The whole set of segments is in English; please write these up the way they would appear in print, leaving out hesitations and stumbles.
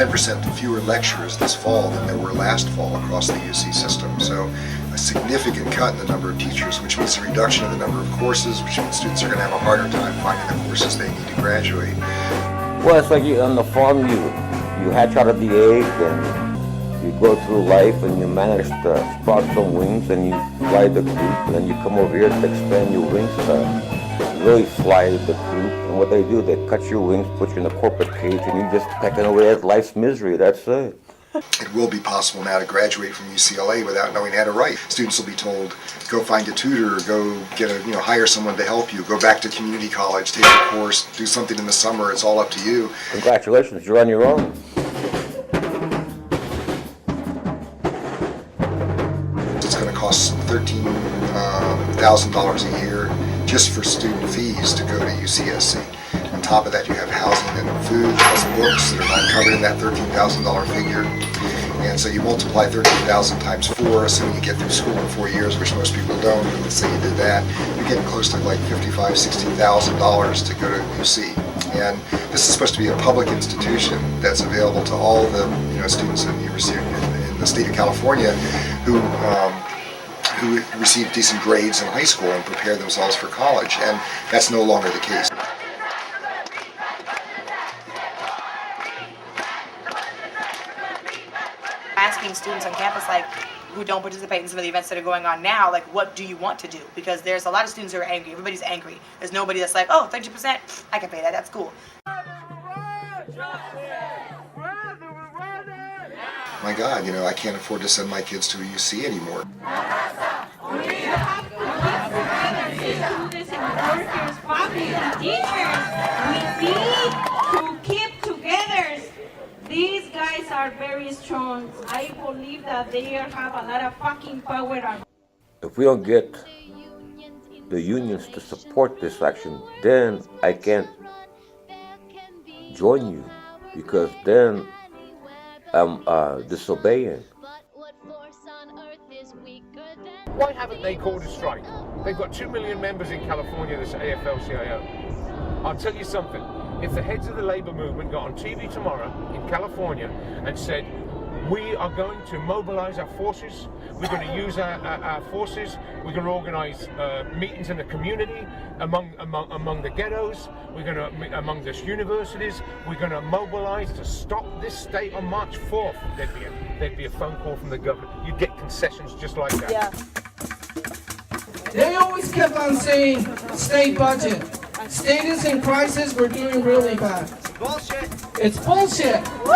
10% fewer lecturers this fall than there were last fall across the UC system. So a significant cut in the number of teachers, which means a reduction in the number of courses, which means students are going to have a harder time finding the courses they need to graduate. Well, it's like on the farm, you hatch out of the egg and you go through life and you manage to sprout some wings and you fly the coop, and then you come over here to expand your wings to really fly the coop. And what they do, they cut your wings, put you in a corporate cage, and you're just pecking away at life's misery. That's it. It will be possible now to graduate from UCLA without knowing how to write. Students will be told, go find a tutor, go get hire someone to help you, go back to community college, take a course, do something in the summer. It's all up to you. Congratulations, you're on your own. It's going to cost $13,000 a year just for student fees to go to UCSC. On top of that, you have housing and food plus books that are not covered in that $13,000 figure. And so you multiply 13,000 times 4, assuming you get through school in 4 years, which most people don't. But let's say you did that, you're getting close to like $55,000, $60,000 to go to UC. And this is supposed to be a public institution that's available to all the students in the university in the state of California who receive decent grades in high school and prepare themselves for college. And that's no longer the case. Asking students on campus, who don't participate in some of the events that are going on now, what do you want to do? Because there's a lot of students who are angry. Everybody's angry. There's nobody that's like, oh, 30%, I can pay that, that's cool. My God, I can't afford to send my kids to a UC anymore. These guys are very strong. I believe that they have a lot of fucking power. If we don't get the unions to support this action, then I can't join you, because then I'm disobeying. Why haven't they called a strike? They've got 2 million members in California, this AFL-CIO. I'll tell you something. If the heads of the labor movement got on TV tomorrow in California and said, we are going to mobilize our forces, we're going to use our forces, we're going to organize meetings in the community, among the ghettos, we're going to, among the universities, we're going to mobilize to stop this state on March 4th, there'd be a phone call from the government. You'd get concessions just like that. Yeah. They always kept on saying, state budget. State is in crisis, we're doing really bad. Bullshit. It's bullshit. And we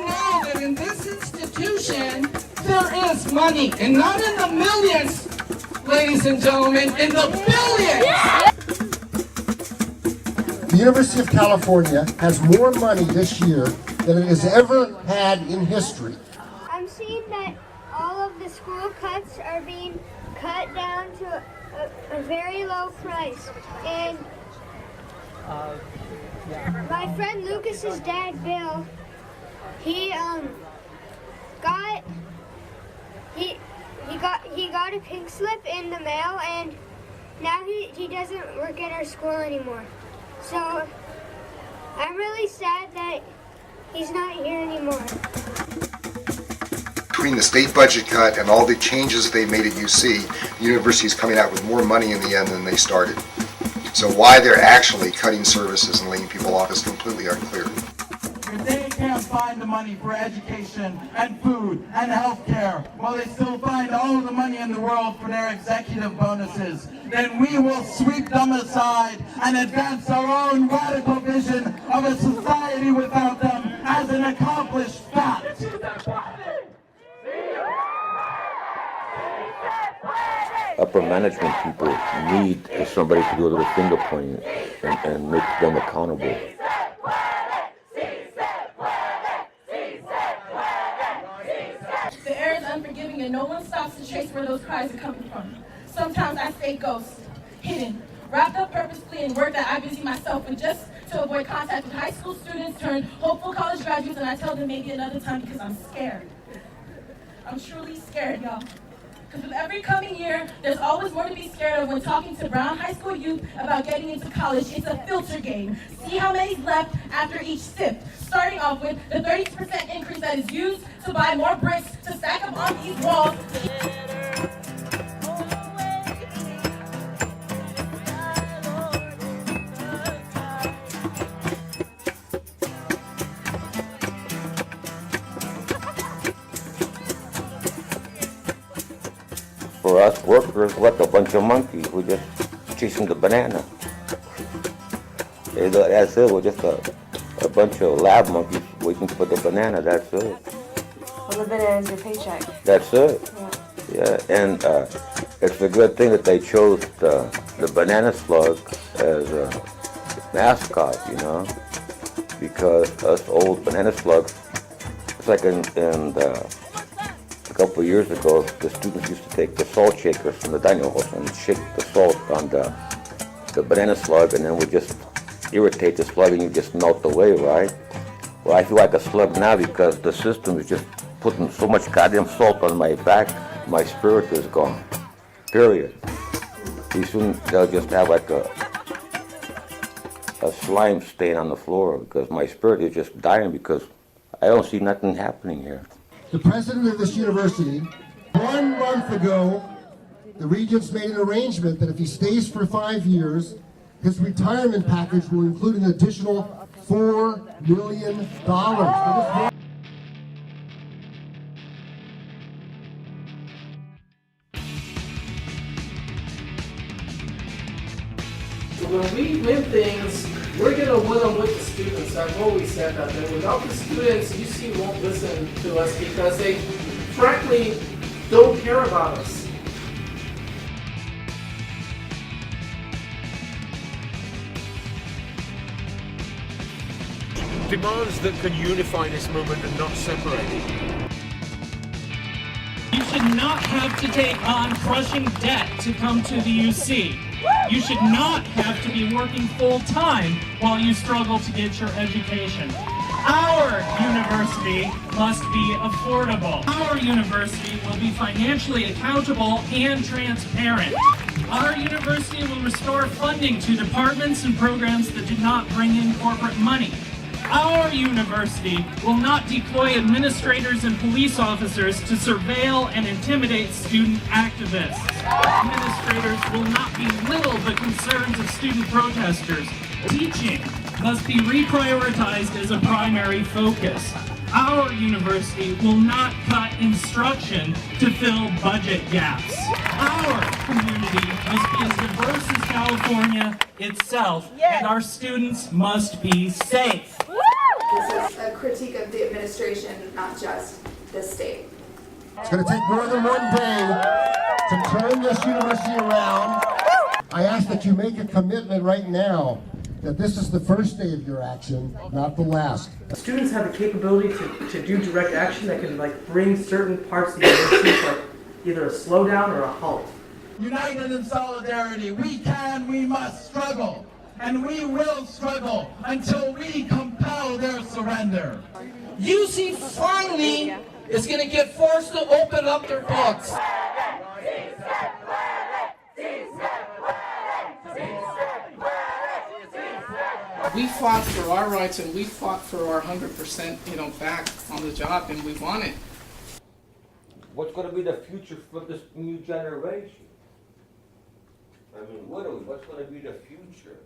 know that in this institution, there is money, and not in the millions, ladies and gentlemen, in the billions. The University of California has more money this year than it has ever had in history. I'm seeing that all of the school cuts are being cut down to a very low price, and my friend Lucas's dad Bill, he got a pink slip in the mail, and now he doesn't work at our school anymore. So I'm really sad that he's not here anymore. Between the state budget cut and all the changes they made at UC, the university is coming out with more money in the end than they started. So why they're actually cutting services and laying people off is completely unclear. If they can't find the money for education and food and health care, while they still find all the money in the world for their executive bonuses, then we will sweep them aside and advance our own radical vision of a society without them as an accomplished fact. Upper management people need somebody to do a little finger pointing and make them accountable. The air is unforgiving and no one stops to trace where those cries are coming from. Sometimes I stay ghost, hidden, wrapped up purposefully in work that I busy myself with just to avoid contact with high school students turned hopeful college graduates, and I tell them maybe another time because I'm scared. I'm truly scared, y'all. Because with every coming year, there's always more to be scared of when talking to Brown High School youth about getting into college. It's a filter game. See how many's left after each sip. Starting off with the 30% increase that is used to buy more bricks to stack up on these walls. For us workers, what a bunch of monkeys. We're just chasing the banana. That's it. We're just a bunch of lab monkeys waiting for the banana. That's it. Well, the banana is your paycheck. That's it. Yeah, and it's a good thing that they chose the banana slug as a mascot, you know, because us old banana slugs, it's like a couple of years ago, the students used to take the salt shakers from the dining halls and shake the salt on the banana slug, and then we just irritate the slug and you just melt away, right? Well, I feel like a slug now because the system is just putting so much goddamn salt on my back, my spirit is gone. Period. Pretty soon they'll just have like a slime stain on the floor because my spirit is just dying because I don't see nothing happening here. The president of this university, 1 month ago, the Regents made an arrangement that if he stays for 5 years, his retirement package will include an additional $4 million. When we win things, we're going to win them with the students. I've always said that. And without the students, UC won't listen to us because they, frankly, don't care about us. Demands that can unify this movement and not separate it. You should not have to take on crushing debt to come to the UC. You should not have to be working full-time while you struggle to get your education. Our university must be affordable. Our university will be financially accountable and transparent. Our university will restore funding to departments and programs that did not bring in corporate money. Our university will not deploy administrators and police officers to surveil and intimidate student activists. Administrators will not belittle the concerns of student protesters. Teaching must be reprioritized as a primary focus. Our university will not cut instruction to fill budget gaps. Our community must be as diverse as California itself, and our students must be safe. This is a critique of the administration, not just the state. It's going to take more than 1 day to turn this university around. I ask that you make a commitment right now that this is the first day of your action, not the last. Students have the capability to do direct action that can bring certain parts of the university like either a slowdown or a halt. United in solidarity, we can, we must struggle. And we will struggle until we compel their surrender. UC finally is going to get forced to open up their books. We fought for our rights and we fought for our 100%, back on the job, and we want it. What's going to be the future for this new generation? I mean, literally, what's going to be the future?